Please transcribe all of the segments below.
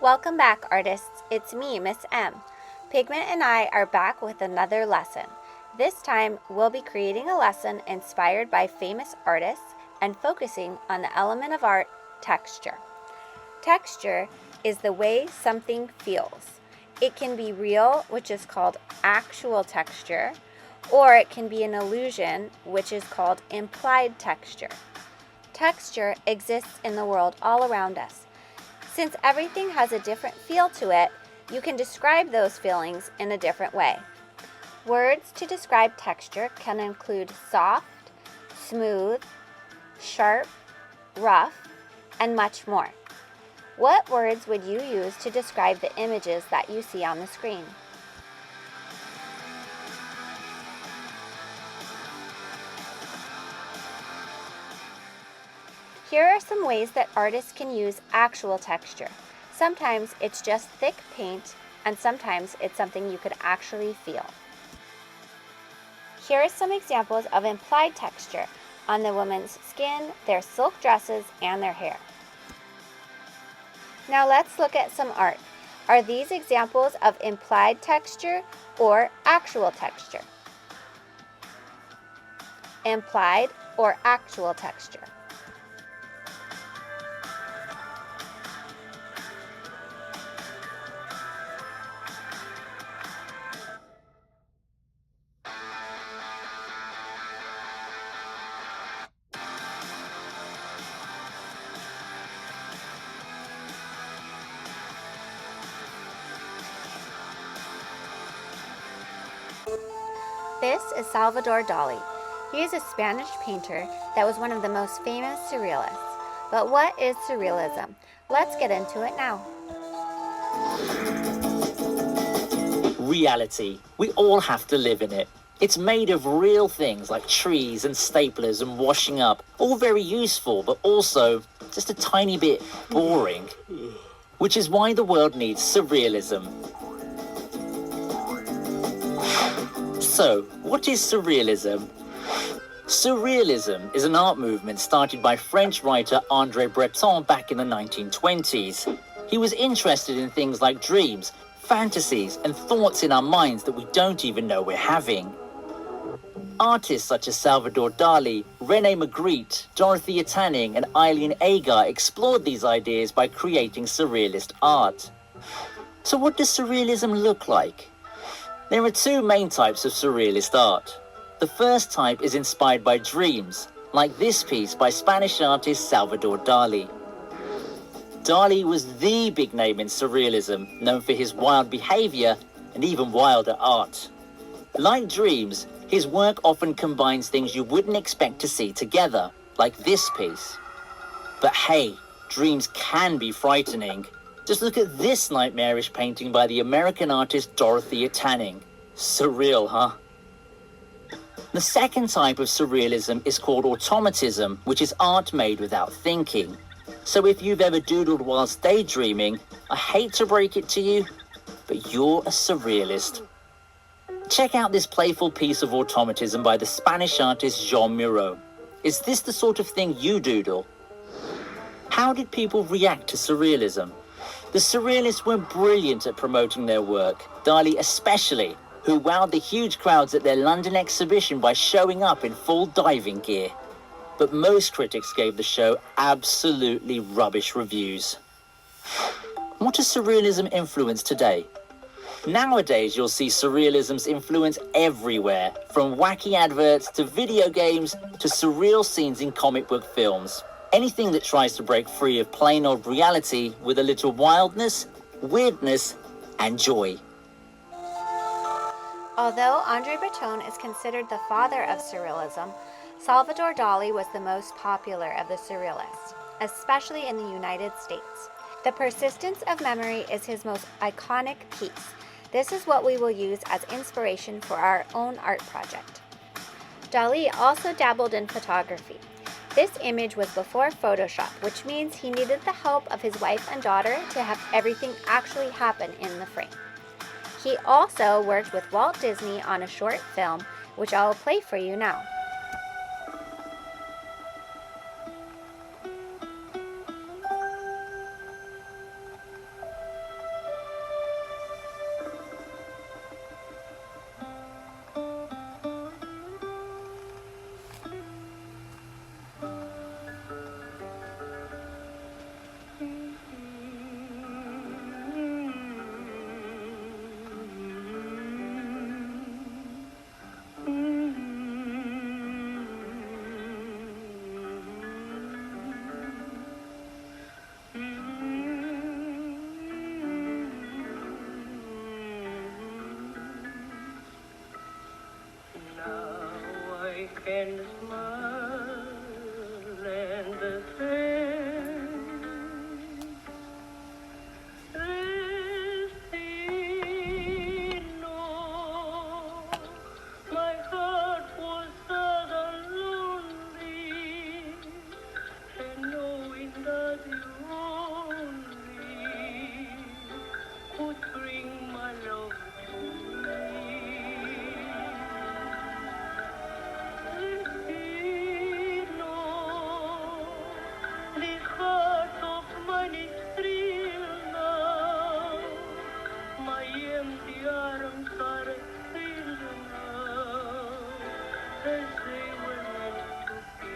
Welcome back, artists. It's me, Miss M. Pigment and I are back with another lesson. This time, we'll be creating a lesson inspired by famous artists and focusing on the element of art, texture. Texture is the way something feels. It can be real, which is called actual texture, or it can be an illusion, which is called implied texture. Texture exists in the world all around us. Since everything has a different feel to it, you can describe those feelings in a different way. Words to describe texture can include soft, smooth, sharp, rough, and much more. What words would you use to describe the images that you see on the screen? Here are some ways that artists can use actual texture. Sometimes it's just thick paint, and sometimes it's something you could actually feel. Here are some examples of implied texture on the woman's skin, their silk dresses, and their hair. Now let's look at some art. Are these examples of implied texture or actual texture? Implied or actual texture? This is Salvador Dali. He is a Spanish painter that was one of the most famous surrealists. But what is surrealism? Let's get into it now. Reality. We all have to live in it. It's made of real things like trees and staplers and washing up. All very useful, but also just a tiny bit boring. Which is why the world needs surrealism. So, what is surrealism? Surrealism is an art movement started by French writer André Breton back in the 1920s. He was interested in things like dreams, fantasies, and thoughts in our minds that we don't even know we're having. Artists such as Salvador Dali, René Magritte, Dorothea Tanning, and Eileen Agar explored these ideas by creating surrealist art. So what does surrealism look like? There are two main types of surrealist art. The first type is inspired by dreams, like this piece by Spanish artist Salvador Dali. Dali was the big name in surrealism, known for his wild behavior and even wilder art. Like dreams, his work often combines things you wouldn't expect to see together, like this piece. But hey, dreams can be frightening. Just look at this nightmarish painting by the American artist Dorothea Tanning. Surreal, huh? The second type of surrealism is called automatism, which is art made without thinking. So if you've ever doodled whilst daydreaming, I hate to break it to you, but you're a surrealist. Check out this playful piece of automatism by the Spanish artist Jean Miro. Is this the sort of thing you doodle? How did people react to surrealism? The surrealists were brilliant at promoting their work, Dali especially, who wowed the huge crowds at their London exhibition by showing up in full diving gear. But most critics gave the show absolutely rubbish reviews. What does surrealism influence today? Nowadays, you'll see surrealism's influence everywhere, from wacky adverts to video games to surreal scenes in comic book films. Anything that tries to break free of plain old reality with a little wildness, weirdness, and joy. Although André Breton is considered the father of surrealism, Salvador Dali was the most popular of the surrealists, especially in the United States. The Persistence of Memory is his most iconic piece. This is what we will use as inspiration for our own art project. Dali also dabbled in photography. This image was before Photoshop, which means he needed the help of his wife and daughter to have everything actually happen in the frame. He also worked with Walt Disney on a short film, which I will play for you now. could bring my love to me. Destino, this heart of mine is thrilled now. My empty arms are filled now, as they were meant to be.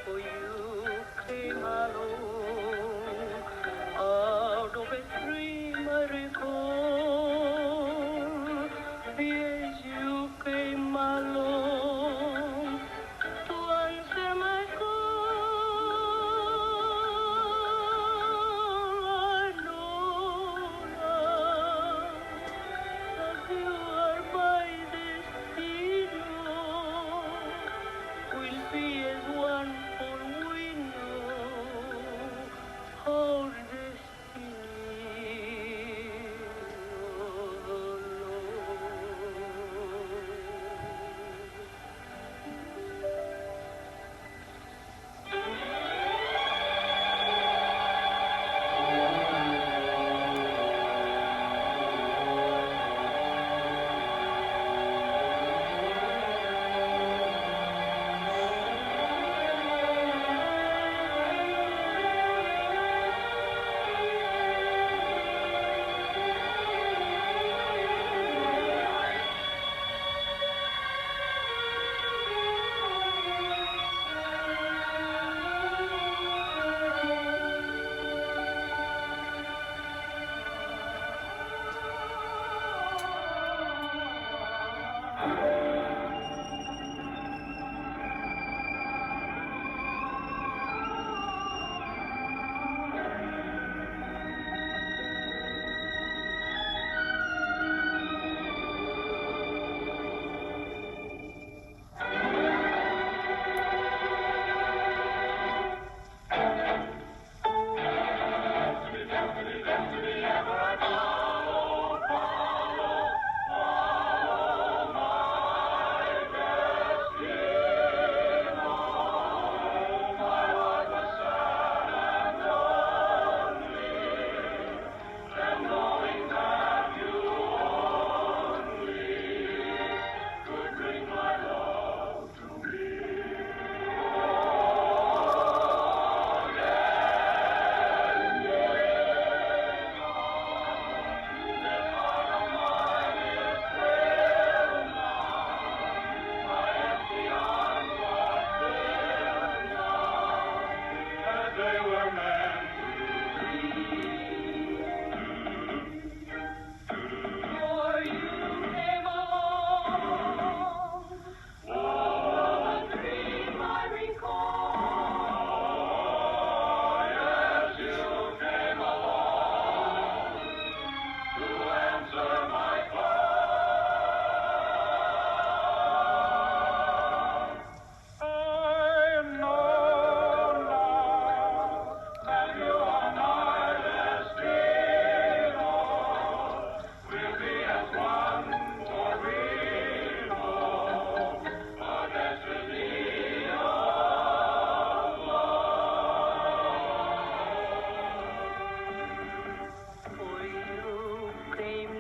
For you came along, out of a dream I recall. Yes, you came along to answer my call. I know now that you are my destino. We'll be as one, for we know our destiny.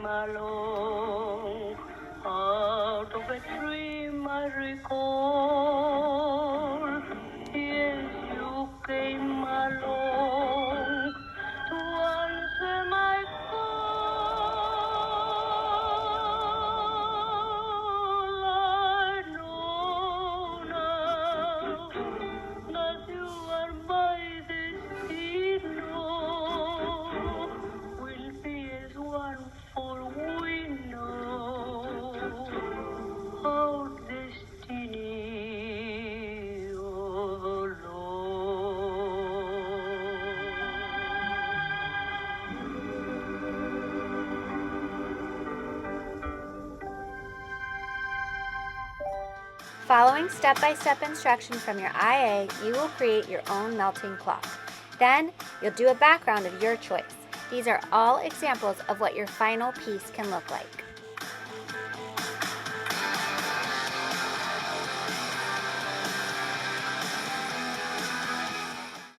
Along, out of a dream I recall. Yes, you came along to answer my call. I know now that you are my destino. We'll be as one, for we know our destiny alone. Following step-by-step instructions from your IA, you will create your own melting clock. Then, you'll do a background of your choice. These are all examples of what your final piece can look like.